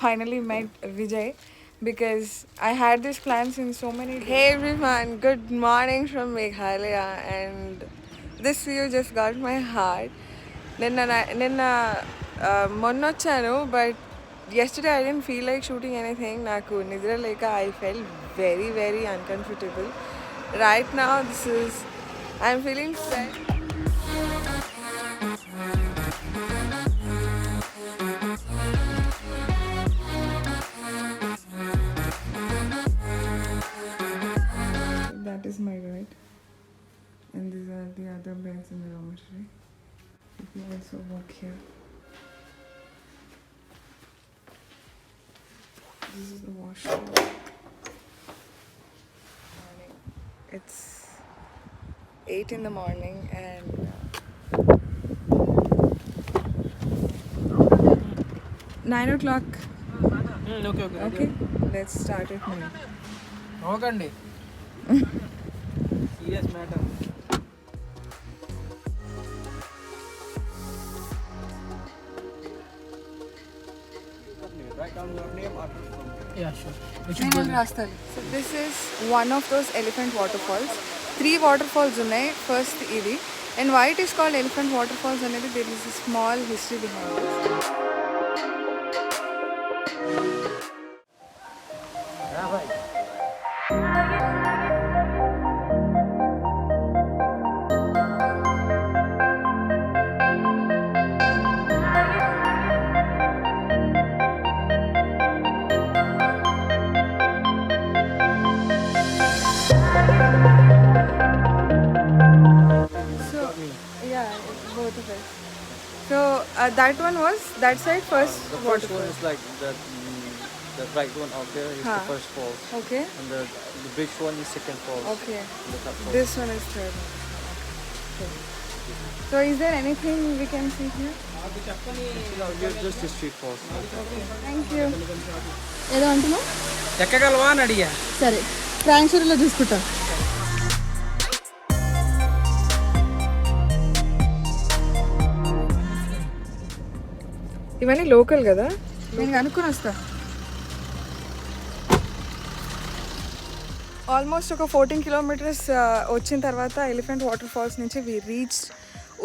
finally met Vijay because I had this plan since so many days. Hey everyone, good morning from Meghalaya, and this view just got my heart. నిన్న మొన్న వచ్చాను, but yesterday I didn't feel like shooting anything. నాకు నిద్ర లేక I felt very uncomfortable. Right now I'm feeling sad. That is my bed, and these are the other beds in the dormitory. If you also walk here, this is the washroom. It's 8 in the morning and 9 o'clock. Okay, let's start it now. Okay. Serious matter. Write down your name or yeah, sure. So this is one of those elephant waterfalls. 3 waterfalls unnai. First idi, and why it is called elephant waterfalls anedi there is a small history behind it. Both of us. So that one was that side first. The first one is like the right one out there is the first falls. Okay. And the big one is second falls. Okay. And the third falls. This one is third. Okay. So is there anything we can see here? Just the street falls. Okay. Thank you. ఏదో అంటున్నావు ఎక్కగలవా అని అడిగా. సరే ట్రాన్స్ఫర్లో చూసుకుంటా. ఇవన్నీ local కదా, నేను అనుకుని వస్తా. ఆల్మోస్ట్ ఒక 14 kilometers వచ్చిన తర్వాత ఎలిఫెంట్ వాటర్ ఫాల్స్ నుంచి we reach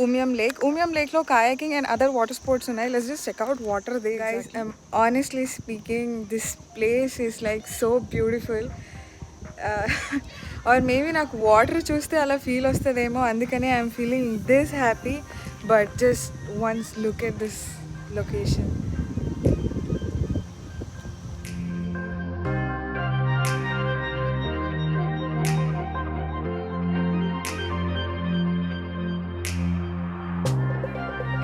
Umiam lake. Umiam లేక్లో kayaking and other water sports ఉన్నాయి. Let's just check out water there. Guys, I'm honestly speaking this place is like so beautiful. Or maybe నాకు water చూస్తే అలా feel వస్తుందేమో, అందుకనే I'm feeling this happy. But just once look at this location.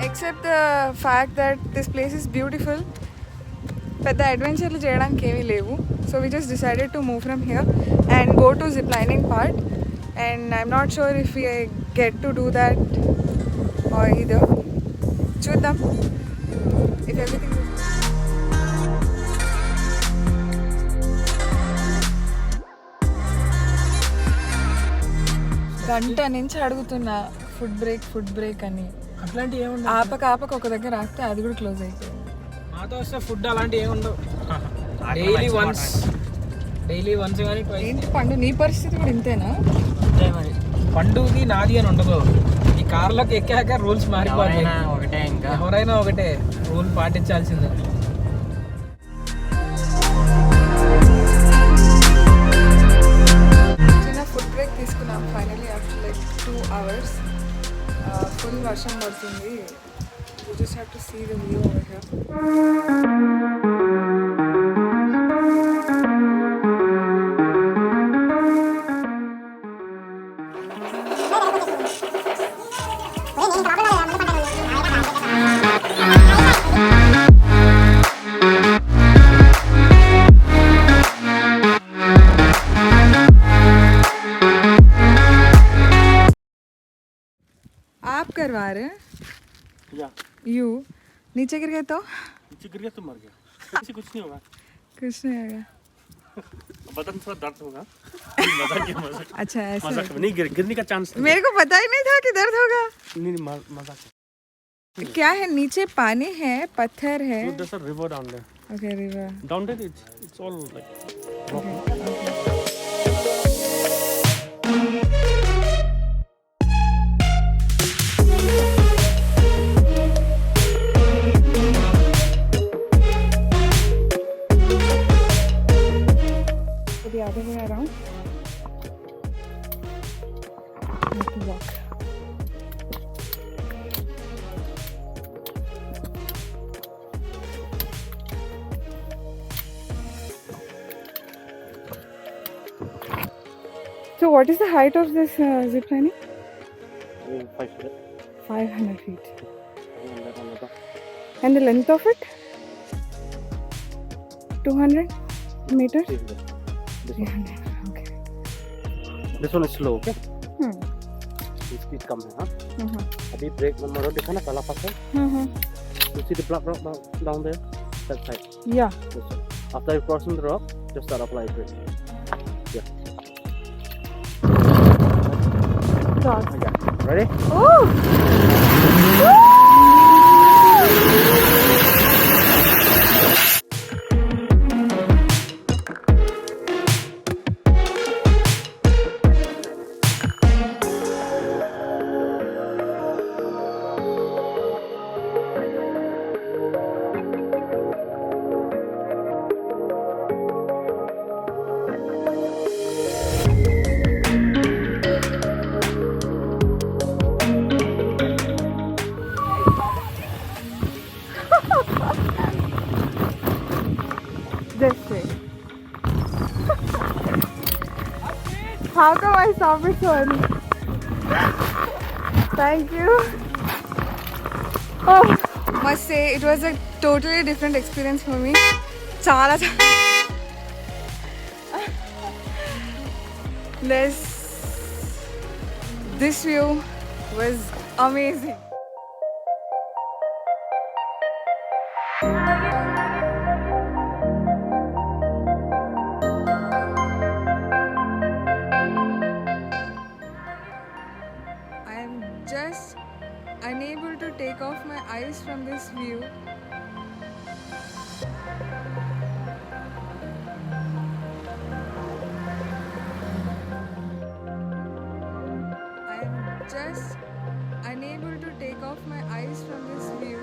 Except the fact that this place is beautiful, పెద్ద అడ్వెంచర్లు చేయడానికి ఏమీ లేవు. So we just decided to move from here and go to ziplining part, and I'm not sure if we get to do that or either. చూద్దాం. If everything is గంట నుంచి అడుగుతున్నా food break అని. అట్లాంటి ఏముండవు. ఆపక ఒక దగ్గర ఆపితే అది కూడా క్లోజ్ అయిపోయింది. మాతో వస్తే ఫుడ్ అలాంటి ఏముండవు. డైలీ వన్స్ కానీ ఏంటి పండు, నీ పరిస్థితి కూడా ఇంతేనా? పండుది నాది అని ఉండదు. ఈ కార్లోకి ఎక్కాక రూల్స్ మారిపోతాయి. ఒకటే, ఇంకా ఎవరైనా ఒకటే రూల్ పాటించాల్సిందే. చిన్న ఫుడ్ బ్రేక్ తీసుకున్నాం finally after like 2 hours. Full వర్షం పడుతుంది. You just have to see the view over here. आप करवा रहे हैं? या यू नीचे गिर गए तो? नीचे गिर गया तो मर गया. ऐसे कुछ नहीं होगा. कुछ नहीं होगा. बदन थोड़ा दर्द होगा. मजाक. अच्छा ऐसा मजाक नहीं, गिरने का चांस मेरे को पता ही नहीं था कि दर्द होगा. नहीं, मजाक. क्या है नीचे? पानी है, पत्थर है. There's a river down there. Okay, river. Down there, it's all like rock. So the other way around. I have to walk. So what is the height of this zip lining? 500. 500 feet. And then another. And the length of it? 200 meters? 300. This one. 300. Okay. This one is slow, okay? Hmm. Speed कम है हाँ. Uh-huh. अभी break मारो देखा ना पहला पास है. Uh-huh. You see the black rock down there? That side. Yeah. This one. After you crossing the rock, just start apply brake. Yeah. Cross. Yeah. Ready? Oh! This way. How come I stopped it so early? Thank you. Oh, must say it was a totally different experience for me. Chala this view was amazing. I am just unable to take off my eyes from this view. I am just unable to take off my eyes from this view.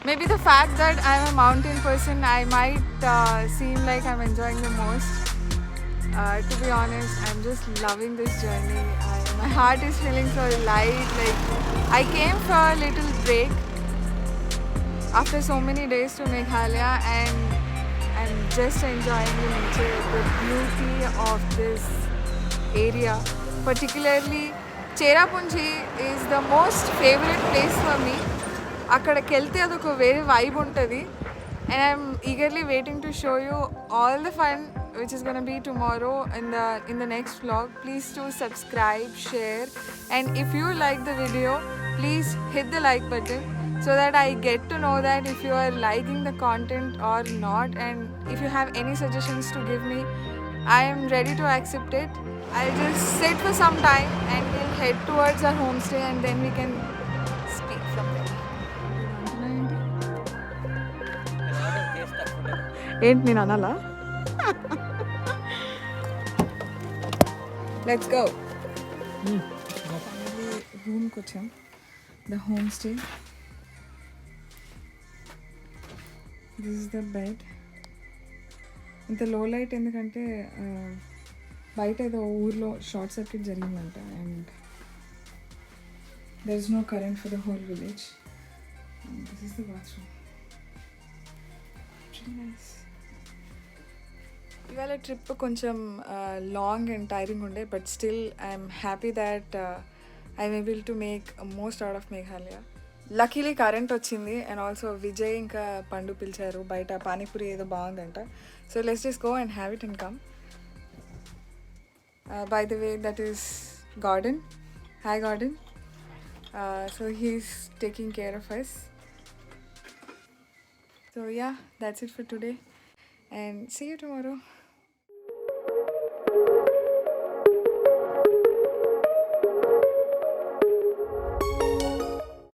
Maybe the fact that I'm a mountain person, I might seem like I'm enjoying the most. To be honest, I'm just loving this journey. My heart is feeling so light. Like I came for a little break after so many days to Meghalaya, and I'm just enjoying the nature, the beauty of this area. Particularly, Cherrapunji is the most favorite place for me. అక్కడికి వెళ్తే అదొక వేరే vibe ఉంటుంది. And I'm eagerly waiting to show you all the fun which is going to be tomorrow in the next vlog. Please do subscribe, share, and if you like the video, please hit the like button so that I get to know that if you are liking the content or not, and if you have any suggestions to give me, I am ready to accept it. I'll just sit for some time and we'll head towards our homestay and then we can speak from there. ఏంటి నేను అనాలా? Let's go. రూమ్కి వచ్చాం, the home stay. This is the bed. ఇంత low light ఎందుకంటే బయట ఏదో ఊర్లో షార్ట్ సర్క్యూట్ జరిగిందంట, and there is no current for the whole village. This is the bathroom. Nice. ఇవాళ ట్రిప్ కొంచెం లాంగ్ అండ్ టైరింగ్ ఉండే, but still I'm happy that I'm able to make most out of Meghalaya. Luckily current వచ్చింది, and also Vijay ఇంకా పండు పిలిచారు బయట పానీపూరి ఏదో బాగుందంట. So let's just go and have it and come. By the way, that is garden. Hi garden. So he's taking care of us. So yeah, that's it for today, and see you tomorrow.